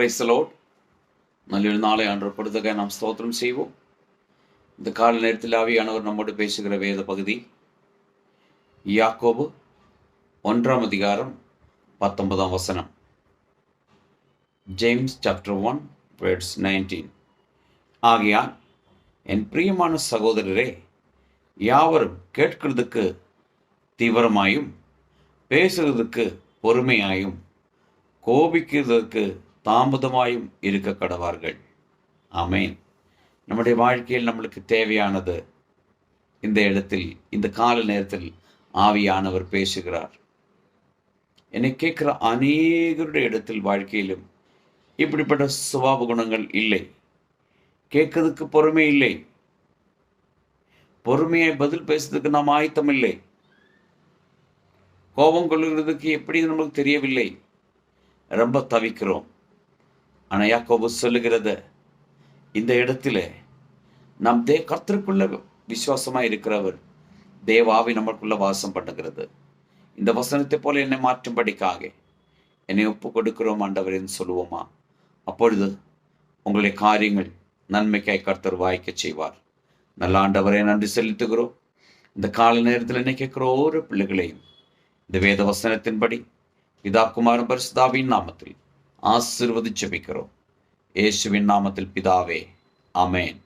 Praise the Lord. நல்லொரு நாளை ஆண்டவர் கொடுத்தக நாம் ஸ்தோத்திரம் செய்வோம். இந்த கால நேரத்தில் ஆவியானவர் நம்மோடு பேசுகிற வேத பகுதி யாக்கோபு 1 அதிகாரம் 19 ஜேம்ஸ் சாப்டர் 1 verse 19. ஆகையால் என் பிரியமான சகோதரரே, யாவரும் கேட்கிறதுக்கு தீவிரமாயும் பேசுகிறதுக்கு பொறுமையாயும் கோபிக்கிறதுக்கு தாமதமாயும் இருக்க கடவார்கள். ஆமேன். நம்முடைய வாழ்க்கையில் நம்மளுக்கு தேவையானது இந்த இடத்தில், இந்த கால நேரத்தில் ஆவியானவர் பேசுகிறார். என்னை கேட்கிற அநேகருடைய இடத்தில் வாழ்க்கையிலும் இப்படிப்பட்ட சுபாவ குணங்கள் இல்லை. கேட்கறதுக்கு பொறுமை இல்லை, பொறுமையாய் பதில் பேசுறதுக்கு நாம் ஆயத்தம் இல்லை, கோபம் கொள்ளுகிறதுக்கு எப்படி நமக்கு தெரியவில்லை, ரொம்ப தவிக்கிறோம். ஆனால் யாக்கோபு சொல்லுகிறத இந்த இடத்துல நாம் கர்த்தருக்குள்ள விசுவாசமாக இருக்கிறவர் தேவாவி நமக்குள்ள வாசம் பண்ணுகிறது. இந்த வசனத்தை போல என்னை மாற்றும்படிக்காக என்னை ஒப்பு கொடுக்கிறோம் ஆண்டவரேன்னு சொல்லுவோமா? அப்பொழுது உங்களுடைய காரியங்கள் நன்மைக்காய் கர்த்தர் வாய்க்க செய்வார். நல்ல ஆண்டவரே, நன்றி செலுத்துகிறோம். இந்த கால நேரத்தில் என்ன கேட்கிற ஒவ்வொரு பிள்ளைகளையும் இந்த வேத வசனத்தின்படி பிதா குமாரன் பரிசுத்தாவின் நாமத்தில் ஆசீர்வதித்து ஜெபிக்கிறோம். இயேசுவின் நாமத்தில் பிதாவே, ஆமென்.